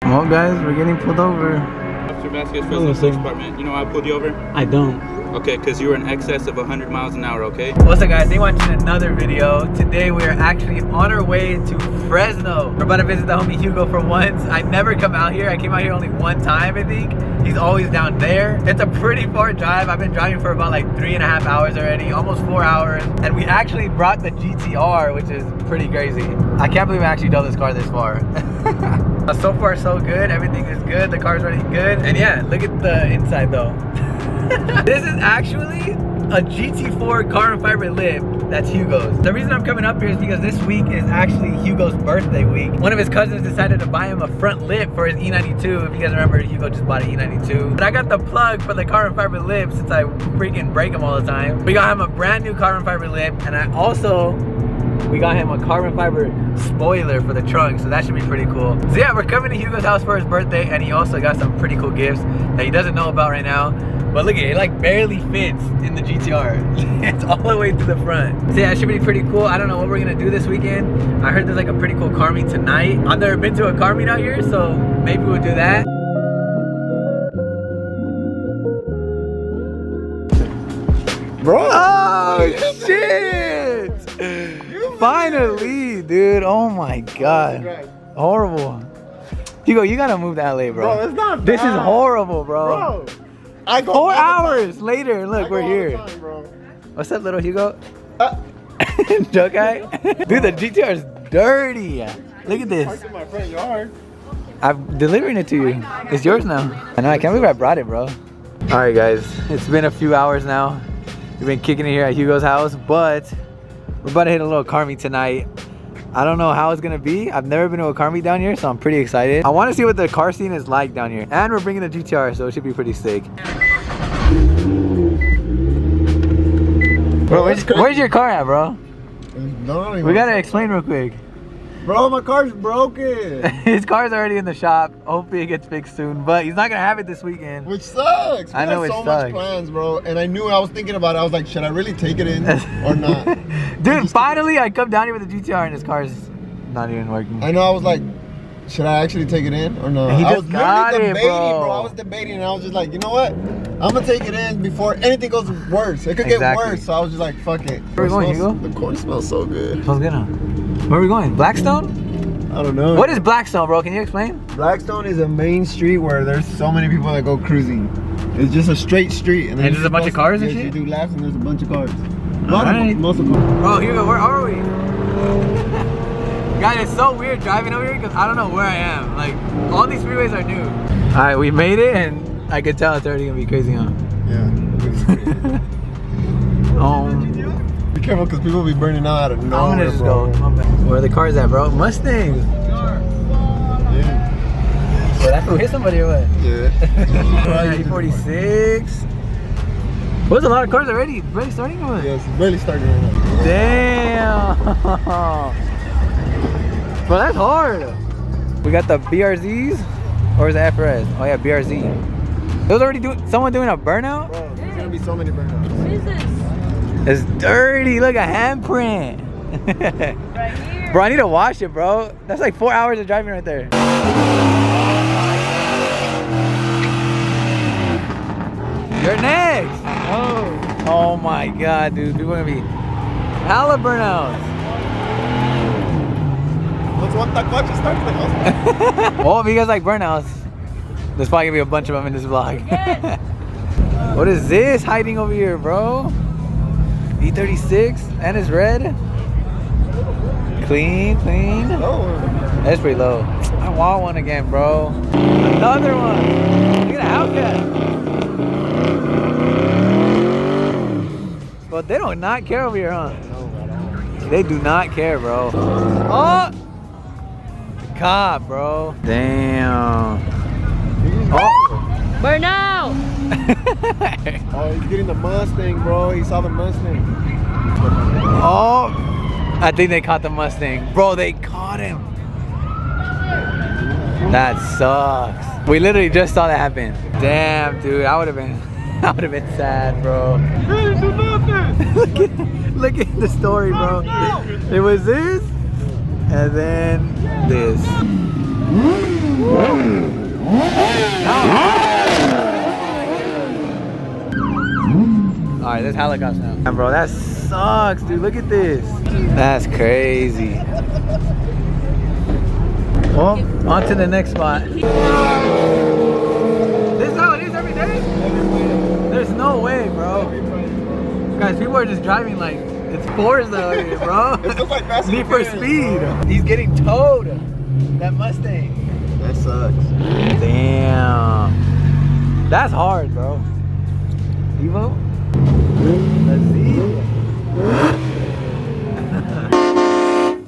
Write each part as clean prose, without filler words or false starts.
Well, guys, we're getting pulled over. Officer Vasquez, Fresno Police Department. You know why I pulled you over? I don't. Okay, because you were in excess of 100 miles an hour, okay? What's up, guys? They watching another video. Today we are actually on our way to Fresno. We're about to visit the homie Hugo for once. I never come out here. I came out here only one time, I think. He's always down there. It's a pretty far drive. I've been driving for about like 3.5 hours already, almost 4 hours. And we actually brought the GTR, which is pretty crazy. I can't believe I actually drove this car this far. So far so good. Everything is good. The car's running good. And yeah, look at the inside though. This is actually a GT4 carbon fiber lip. That's Hugo's. The reason I'm coming up here is because this week is actually Hugo's birthday week. One of his cousins decided to buy him a front lip for his E92. If you guys remember, Hugo just bought an E92. But I got the plug for the carbon fiber lip since I freaking break them all the time. We got him a brand new carbon fiber lip, and we got him a carbon fiber spoiler for the trunk, so that should be pretty cool. So yeah, we're coming to Hugo's house for his birthday, and he also got some pretty cool gifts that he doesn't know about right now. But look at it, it like barely fits in the GTR. It's all the way to the front. So yeah, it should be pretty cool. I don't know what we're gonna do this weekend. I heard there's like a pretty cool car meet tonight. I've never been to a car meet out here, so maybe we'll do that. Bro! Oh shit! Finally, dude. Oh my god. Horrible. Hugo, you gotta move to LA, bro. Bro, it's not bad. This is horrible, bro. I go 4 hours later, look, we're here. Time, bro. What's up, little Hugo? Joke guy? Dude, the GTR is dirty. Look at this. Parked in my front yard. I'm delivering it to you. It's yours now. I know, I can't believe I brought it, bro. All right, guys. It's been a few hours now. We've been kicking it here at Hugo's house, but we're about to hit a little car meet tonight. I don't know how it's gonna be. I've never been to a car meet down here, so I'm pretty excited. I want to see what the car scene is like down here. And we're bringing a GTR, so it should be pretty sick. Bro, where's your car at, bro? We gotta explain real quick. Bro, my car's broken. His car's already in the shop. Hopefully it gets fixed soon, but he's not gonna have it this weekend. Which sucks. I know it so sucks. much plans, bro. And I knew I was thinking about it. I was like, should I really take it in or not? Dude, finally I come down here with the GTR and his car's not even working. I know, I was like, should I actually take it in or not? He I just was got literally it, debating, bro. I was debating, and I was just like, you know what? I'm gonna take it in before anything goes worse. It could get worse, so I was just like, fuck it. Where are we going, Hugo? The corn smells so good. Smells good, huh? Where are we going? Blackstone? I don't know. What is Blackstone, bro? Can you explain? Blackstone is a main street where there's so many people that go cruising. It's just a straight street, and then there's a bunch of cars and shit? You do laps, and there's a bunch of cars. Most of them. Bro, Hugo, where are we? Guys, it's so weird driving over here because I don't know where I am. Like, all these freeways are new. All right, we made it, and I could tell it's already gonna be crazy, huh? Yeah. Be careful, because people will be burning out of nowhere. I'm gonna just go. Where are the cars at, bro? Mustangs. Yeah. Well, that fool hit somebody or what? Yeah. E46. What's a lot of cars already? Barely starting or what? Yes, barely starting right now. Damn. Bro, that's hard. We got the BRZs, or is it FRS? Oh yeah, BRZ. It was already someone doing a burnout? Bro, there's gonna be so many burnouts. What is this? It's dirty, look, a handprint. Right here. Bro, I need to wash it, bro. That's like 4 hours of driving right there. You're next. Oh my god, dude. People are gonna be hella burnouts. Let's want that clutch to start the house. Well, if you guys like burnouts, there's probably gonna be a bunch of them in this vlog. Yes. What is this hiding over here, bro? E36 and it's red. Clean. Oh. That's pretty low. I want one again, bro. Another one. Look at the Hellcat. But they do not care over here, huh? They do not care, bro. Oh! The cop, bro. Damn. Oh! Burnout! Oh, he's getting the Mustang, bro. He saw the Mustang. Oh! I think they caught the Mustang. Bro, they caught him. That sucks. We literally just saw that happen. Damn, dude. I would have been sad, bro. look at the story, bro. It was this, and then this. there's helicopters now. And bro, that sucks, dude. Look at this. That's crazy. Well, on to the next spot. This is how it is every day? There's no way, bro. Guys, people are just driving like it's Forza out here, bro. It looks like Fast and Need for Furious. Speed. He's getting towed. That Mustang. That sucks. Damn. That's hard, bro. Evo? Let's see.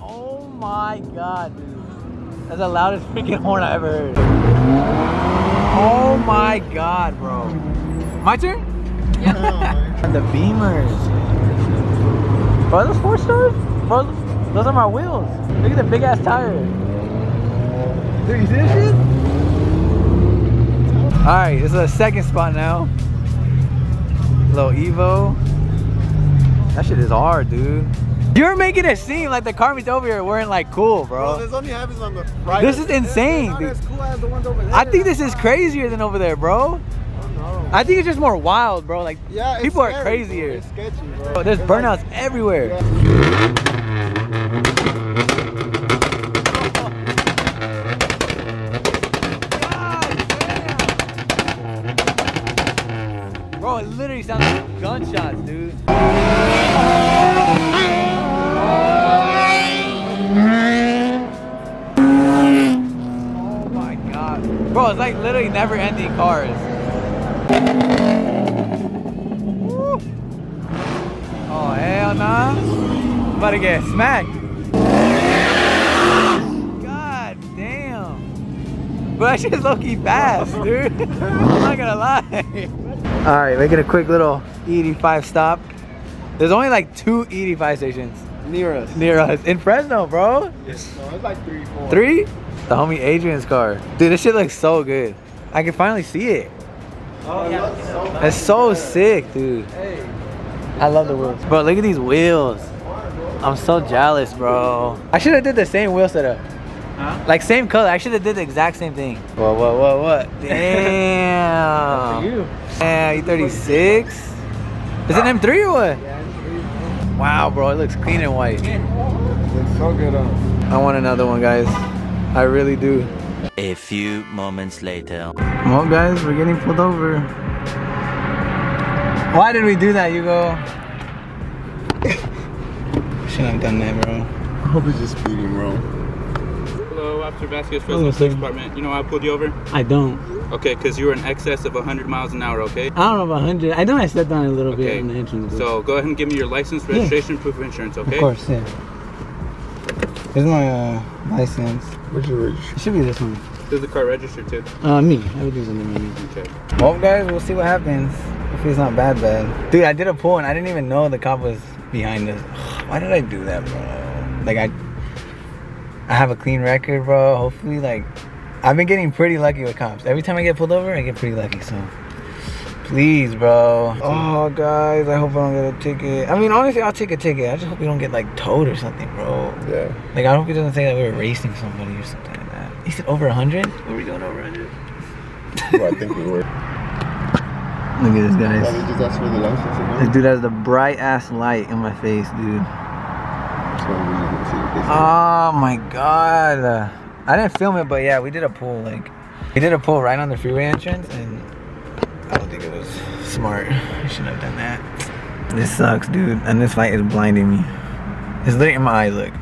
Oh my god, dude. That's the loudest freaking horn I ever heard. Oh my god, bro. My turn? Yeah. The Beamers. Bro, are those 4-stars? Bro, those are my wheels. Look at the big ass tire. Dude, you see this shit? Alright, this is the second spot now. Little Evo. That shit is hard, dude. You're making it seem like the car meets over here weren't like cool, bro. This only happens on the right. This is insane, It's dude. not as cool as the ones over there. I think this is crazier than over there, bro. Oh, no. I think it's just more wild, bro. Like, Yeah, it's people are scary, crazy bro. here. It's sketchy, bro. Bro, there's It's burnouts everywhere. Yeah. Bro, it literally sounds like gunshots, dude. Oh my god. Bro, it's like literally never ending cars. Woo. Oh, hell nah. I'm about to get smacked. God damn. But that shit's low-key fast, dude. I'm not gonna lie. Alright, making a quick little E85 stop. There's only like 2 E85 stations Near us. near us in Fresno, bro. No, it's like 3, 4. 3? The homie Adrian's car. Dude, this shit looks so good. I can finally see it. Oh, yeah. It's so sick, dude. Hey. I love the wheels. Bro, look at these wheels. I'm so jealous, bro. I should have did the same wheel setup. Huh? Like same color. I should have did the exact same thing. What? Damn. you. Damn, E36. Is it an M3 or what? Yeah, Wow, bro, it looks clean and white. it looks so good on. I want another one, guys. I really do. A few moments later. Well, guys, we're getting pulled over. Why did we do that, Hugo? Shouldn't have done that, bro. I hope it's just speeding, bro. Hello, Officer Vasquez, Fresno Police Department. You know why I pulled you over? I don't. Okay, because you were in excess of 100 miles an hour, okay? I don't know about 100. I know I stepped on it a little bit Okay, in the entrance. so go ahead and give me your license, registration, proof of insurance, okay? Of course, yeah. Here's my license. What's your registration? It should be this one. Who's the car registered to? Me. I would do something with me. Okay. Well, guys, we'll see what happens. Hopefully it's not bad. Dude, I did a pull and I didn't even know the cop was behind us. Why did I do that, bro? Like, I have a clean record, bro. Hopefully, like, I've been getting pretty lucky with cops. Every time I get pulled over, I get pretty lucky, so. Please, bro. Oh, guys, I hope I don't get a ticket. I mean, honestly, I'll take a ticket. I just hope we don't get, like, towed or something, bro. Yeah. Like, I hope it doesn't say that we were racing somebody or something like that. He said over 100? Were we going over 100? Well, I think we were. Look at this, guys. Probably just ask for the license again. This dude has the bright ass light in my face, dude. So we can see what they say. Oh my god. I didn't film it, but yeah, we did a pull. Like, we did a pull right on the freeway entrance, and I don't think it was smart. I shouldn't have done that. This sucks, dude. And this light is blinding me. It's literally in my eyes, look.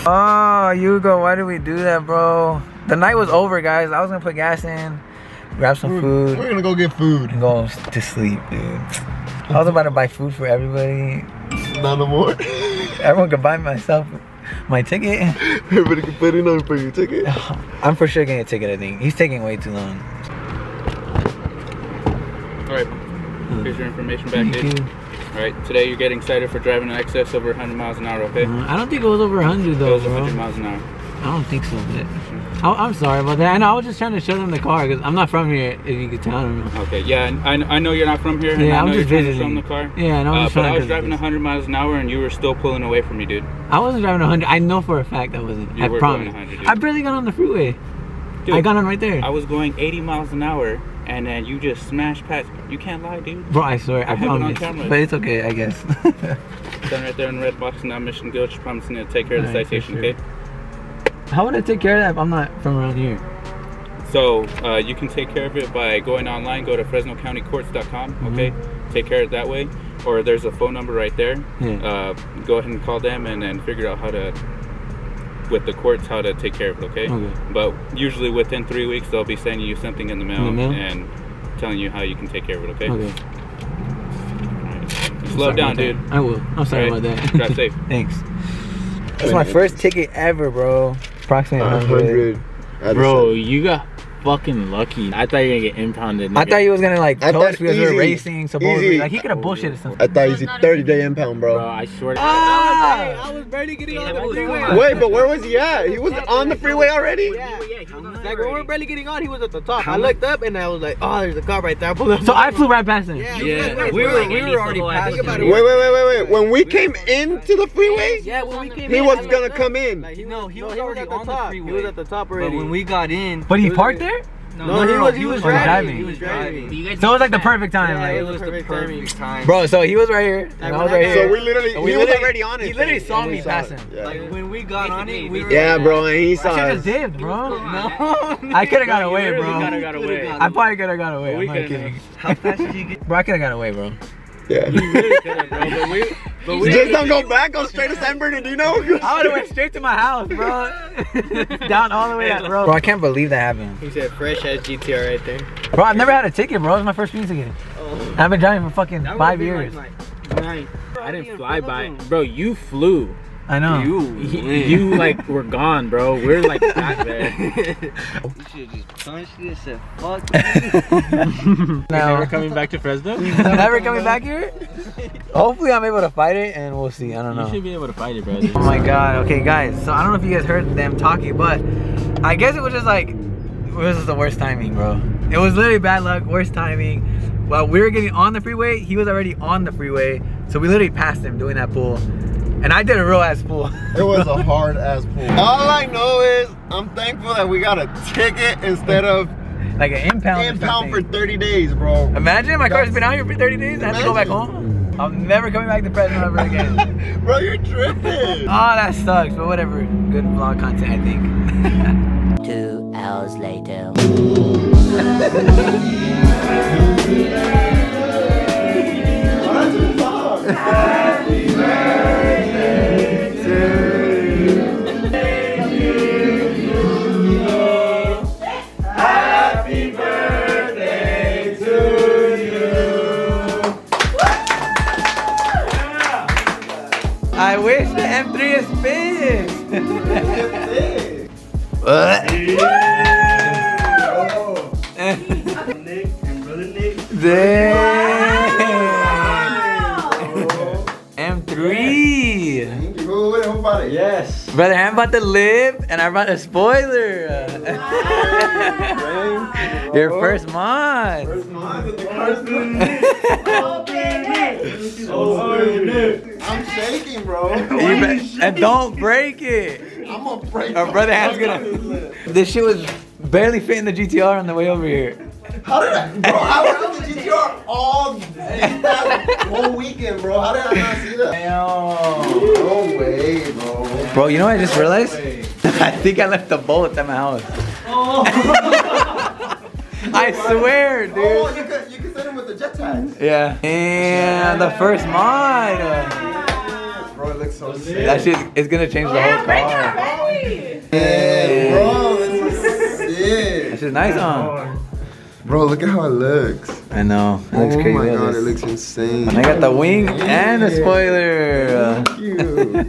Oh, Hugo, why did we do that, bro? The night was over, guys. I was gonna put gas in, grab some food, We're gonna go get food. and go to sleep, dude. I was about to buy food for everybody. Not no more. Everyone could buy myself my ticket. Everybody can put in on for your ticket. I'm for sure getting a ticket, I think. He's taking way too long. Alright, here's your information Thank package. you. Alright, today you're getting cited for driving in excess over 100 miles an hour, okay? I don't think it was over 100 It though, was 100 bro. miles an hour. I don't think so, but I'm sorry about that. I know I was just trying to show them the car because I'm not from here. If you could tell them. Okay, yeah, I know you're not from here. and Yeah, I I'm know just you're trying to visiting. show them the car. Yeah, and I was just but trying I was to driving 100 miles an hour and you were still pulling away from me, dude. I wasn't driving 100. I know for a fact I wasn't. You I were promise. going 100, dude. I barely got on the freeway. Dude, I got on right there. I was going 80 miles an hour and then you just smash past. You can't lie, dude. Bro, I swear, I have it on promise. camera. But it's okay, I guess. Stand right there in the red box, and now Mission Gilch promising to take care of the Alright, citation, for sure. okay? How would I take care of that if I'm not from around here? So you can take care of it by going online. Go to FresnoCountyCourts.com, okay? Take care of it that way. Or there's a phone number right there. Yeah. Go ahead and call them and then figure out how to, with the courts, how to take care of it, okay? But usually within 3 weeks, they'll be sending you something in the mail, and telling you how you can take care of it, okay? Okay. Right. Slow down, dude. I will. I'm sorry about that. Drive safe. Thanks. That's my first ticket ever, bro. Approximately 100. Bro, you got fucking lucky. I thought you were gonna get impounded. Nigga. I thought he was gonna like tow us because we were easy. racing. Supposedly, Easy. like he could have bullshitted something. I thought he's a 30-day impound, bro. Bro, I swear. Ah! I was barely getting on the freeway. Wait, but where was he at? He was on the freeway already? Yeah, like when we were barely getting on, he was at the top. I looked up and I was like, oh, there's a car right there. I pulled up. So I flew right past him. Yeah, we were already past him. Wait. When we came into the freeway, Yeah, when we came he in, was I looked gonna up. come in. Like, he was already at the top. He was at the top already. But when we got in, But he parked there? No, he was driving. He was driving. So it was like the perfect time. Yeah, like, it was the perfect time. bro, so he was right here, and I was right here. So we literally, And we he was literally- already on it. He literally saw me pass him. Yeah, like when we got on it, we were yeah, bro, and he I saw should have us. dipped, bro. No, I could have got away, bro. Got away. I probably could have got away. I'm We not could've. kidding. how fast did you get? Bro, I could have got away, bro. Yeah. You really could've, bro. But we Just don't go back, go straight to San Bernardino. I would have went straight to my house, bro. Down all the way that road. Bro, I can't believe that happened. He said fresh ass GTR right there. Bro, I've never had a ticket, bro. It was my first speeding ticket. I've been driving for fucking 5 years. Nice. I didn't fly by. Bro, you flew. I know. You like were gone, bro. We're like back there. You should just punched it and said, "Fuck." No. Never coming back to Fresno? Never coming back here? Hopefully I'm able to fight it and we'll see. I don't know. You should be able to fight it, bro. Oh my god. Okay, guys. So I don't know if you guys heard them talking, but I guess it was just like, it was just the worst timing, bro. It was literally bad luck, worst timing. While we were getting on the freeway, he was already on the freeway. So we literally passed him doing that pull. And I did a real ass pull. It was a hard ass pull. All I know is I'm thankful that we got a ticket instead of Like an impound. impound for 30 days, bro. Imagine my car's been out here for 30 days. I have to go back home. I'm never coming back to Fresno ever again. Bro, you're tripping. Oh, that sucks, but whatever. Good vlog content, I think. 2 hours later. I wish the M3 is fixed. M3. Yes. Brother, I'm about to live and I brought a spoiler. Your first mod. I'm shaking, bro. And don't break it. I'm gonna break Our brother hand's gonna. This shit was barely fitting the GTR on the way over here. How did I, bro? I was on the GTR all this whole weekend, bro. How did I not see that? No way, bro. Bro, you know what I just realized? I think I left the bolt at my house. I swear, dude. Oh, you could send him with the jet tags. Yeah. And the first mod. Bro, it looks so sick. That shit is gonna change the whole car. Yeah, bro, this is sick. That shit's nice, huh? Bro, look at how it looks. I know. It looks crazy. Oh my Look at god, this. it looks insane. And I got the wing and the spoiler. Thank you.